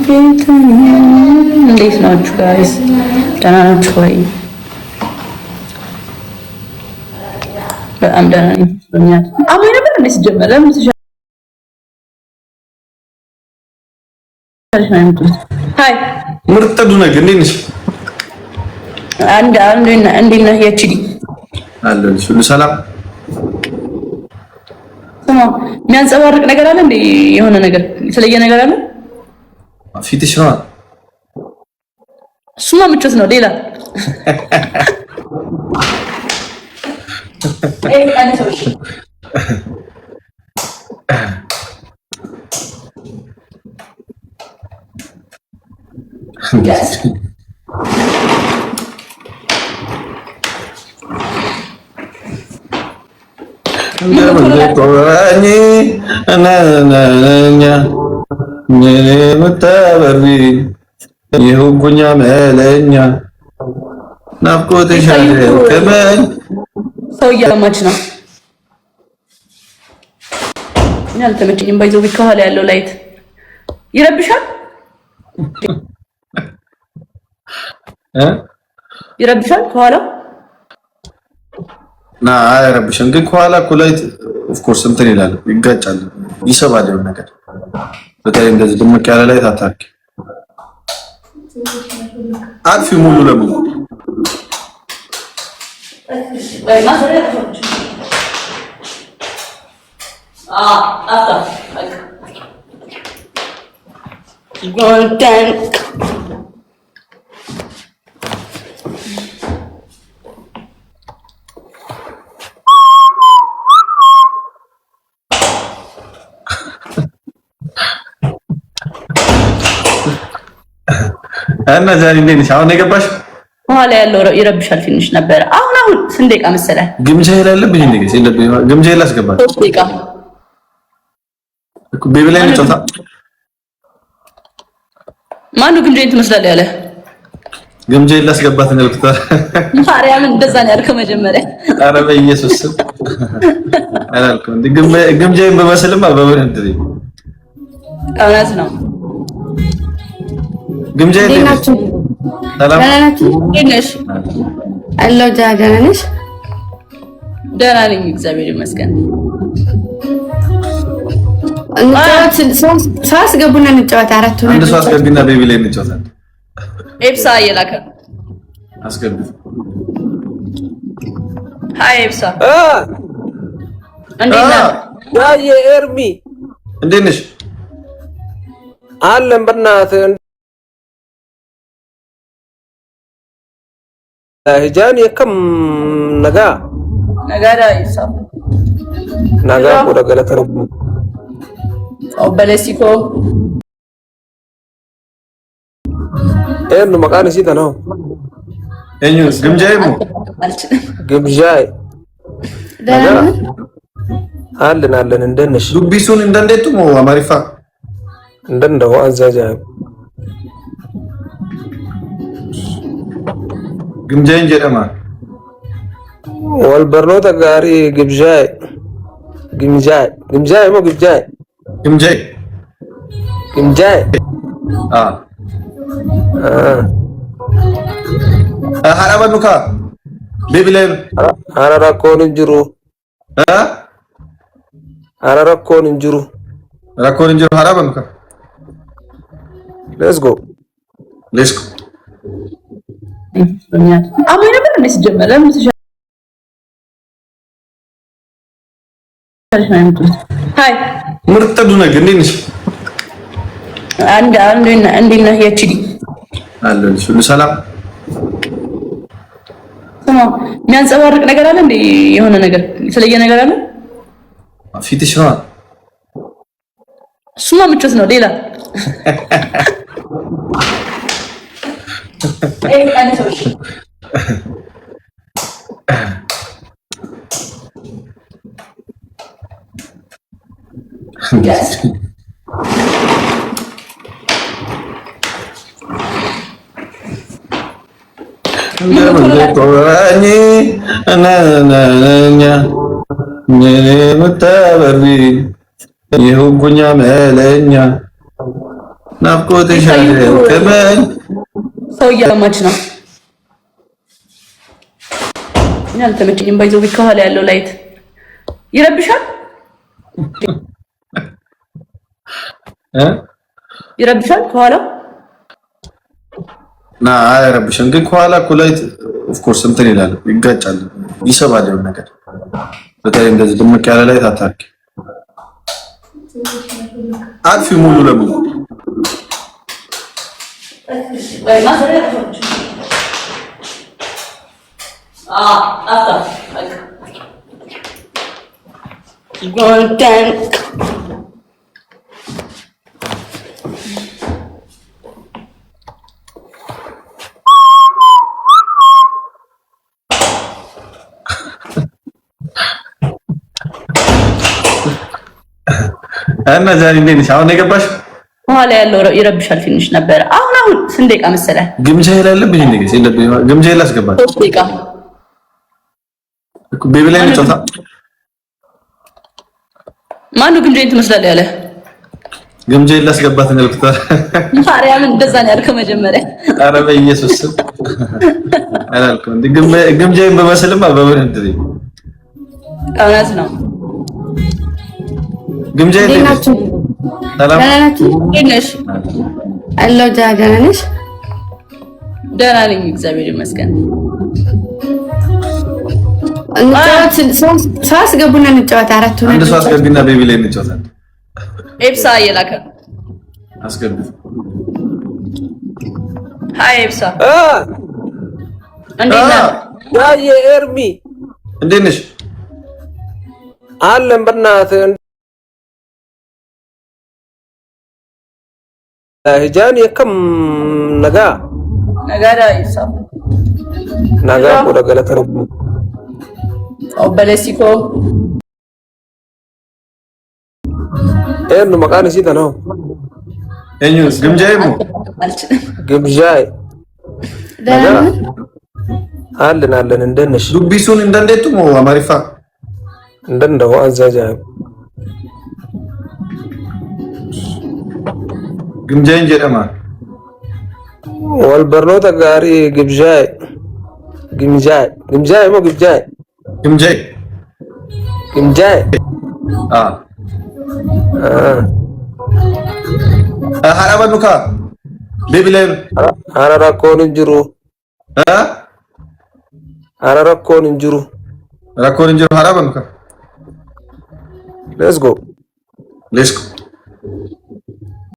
እንዴት ናችሁ ጋይስ? ደህና ናችሁ ወይ? በጣም ደህና ነኝ። አሁን ነበር እንዴ ሲጀመር ለምን ሃይ ምርጥ ዱነግ እንዴት ነሽ? እንዴት ነህ? የችዲ አለሁልሽ። ሁሉ ሰላም? ስማ የሚያንጸባርቅ ነገር አለ እንዴ? የሆነ ነገር የተለየ ነገር አለ? ፊትሽ ነው። እሱማ ምቾት ነው። ሌላ የሁጉኛ መለኛ ናፍቆትሽ ከመን ሰው እያማች ነው። እኔ አልተመቸኝም። ባይዘው ከኋላ ያለው ላይት ይረብሻል ይረብሻል ከኋላ ና አይረብሽም። ግን ከኋላ እኮ ላይት ኦፍ ኮርስ እንትን ይላል፣ ይጋጫል፣ ይሰባል የሆነ ነገር። በተለይ እንደዚህ ድምቅ ያለ ላይት አታርቂ። አጥፊ ሙሉ ለሙሉ እና ዛሬ እንዴት ነሽ? አሁን የገባሽ ኋላ ያለው ይረብሻል ትንሽ ነበር። አሁን ስንት ደቂቃ መሰለህ? ግምጃ ይላለብኝ እንዴ? ስለዚህ ግምጃ ይላስገባል። 3 ደቂቃ ቤቢ ላይ ነው ጫታ። ማነው ግምጃ ትመስላለህ ያለ? ግምጃ ይላስገባት ነው ልክታ። ማርያም እንደዛ ነው ያልከው መጀመሪያ? ኧረ በኢየሱስ አላልኩም። ግምጃ በመስልም አልበበን እንዴ? እውነት ነው። ግምጃ ናችሁ? ሰላም ናችሁ? ነሽ? አለው ደህና ነሽ? ደህና ነኝ እግዚአብሔር ይመስገን። ሳስገቡና እንጫወት። አራቱ ነው። አንድ ሰው አስገቢና ቤቢ ላይ እንጫወታለን። ኤብሳ እየላከ አስገቢ። ሃይ ኤብሳ እንዴት ነህ? ያየ ኤርሚ እንዴት ነሽ? አለን በእናትህ ሂጃን የከም ነጋ ነጋዳ ኤብሳ ነጋ ወደ ገለተ ረቡ ኦበለሲኮ ኤርኑ መቃን ሲታ ነው እኙ ግምጃይ ሙ ግምጃይ አለን እንደነሽ ዱቢሱን እንደንዴቱ ሞ አማሪፋ እንደንደው አዛጃይ ግምጃይን ጀደማ ወልበርኖታ ጋሪ ግምጃይ ሞ ግምጃይ ሀራባኑካ ቤቢ ላይ አራራኮን እንጅሩ ሀራባኑካ ሌትስ ጎ አሁን ነበር እንዴ ሲጀመር ለምን ሃይ ምርጥ ዱነግ እንዴት ነሽ? እንዴት ነህ? የችዲ አለሁልሽ። ሁሉ ሰላም? ስማ የሚያንጸባርቅ ነገር አለ እንዴ? የሆነ ነገር የተለየ ነገር አለ? ፊትሽ ነው። እሱማ ምቾት ነው። ሌላ ናፍቆት ይሻላል ከመን ሰው እያማች ነው። እኔ አልተመቸኝም። ባይዘው ከኋላ ያለው ላይት ይረብሻል ይረብሻል ከኋላ ና አይረብሽም፣ ግን ከኋላ እኮ ላይት ኦፍ ኮርስ እንትን ይላል፣ ይጋጫል፣ ይሰባል የሆነ ነገር። በተለይ እንደዚህ ድምቅ ያለ ላይት አታርቂ፣ አጥፊ ሙሉ ለሙሉ እና ዛሬ እንዴት ነሽ? አሁን የገባሽ? ኋላ ያለው ይረብሻል ትንሽ ነበር። አሁን ስንት ደቂቃ መሰለህ? ግምጃ ይላለብኝ እንዴ? ስለዚህ ግምጃ ይላስገባል። 3 ደቂቃ እኮ ቤቢላይ ነው ጫታ። ማነው ግምጃዬን ትመስላለህ ያለ? ግምጃ ይላስገባት ነው ልክታ። ማርያምን እንደዛ ነው ያልከው መጀመሪያ? ኧረ በኢየሱስ አላልኩም። ግምጃዬን በመስልማ በምን እንዴ? እውነት ነው። ግምጃ ናችሁ? ሰላም ነሽ? አለው ደህና ነሽ? ደህና ነኝ እግዚአብሔር ይመስገን። ሰው አስገቡና እንጫወት። አራት ሆነን አንድ ሰው አስገቢና ቤቢ ላይ እንጫወታለን። ኤብሳ እየላከ አስገቢ። ሃይ ኤብሳ እንዴት ነህ? ያየ ኤርሚ እንዴት ነሽ? አለን በእናትህ ሂጃን የከም ነጋ ነጋዳ ኤብሳ ነጋ ወደ ገለተ ረቡ ኦበለሲኮ ኤርኑ መቃን ሲተ ነው እኙ ግምጃዬ ሙ ግምጃይ ነጋ አለን እንደነሽ ዱቢሱን እንደንዴቱ ሞ አማሪፋ እንደንደው አዛጃይ ግምጃዬን ጀደማ ወልበርኖታ ጋሪ ግምጃይ ሞ ግምጃይ ሀራበኑካ ቤቢ ላይ አራራኮን እንጅሩ አራራኮን እንጅሩ ሀራበኑካ ሌትስ ጎ